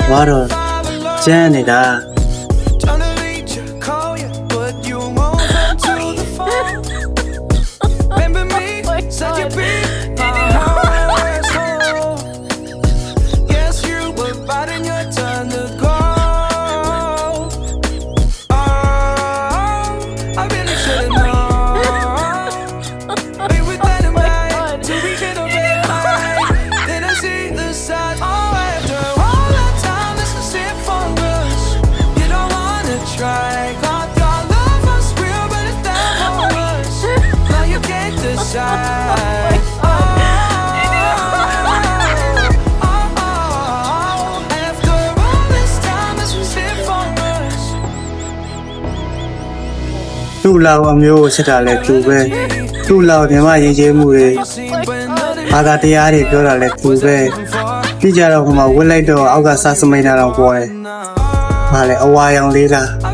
Water, Janita. Tu lao amyo sita le tu be tu lao nyama yin mu de baga taya de pyo da le tu be pi ja do homa wit lai do auka sa samai na law po de ha le awa yang le la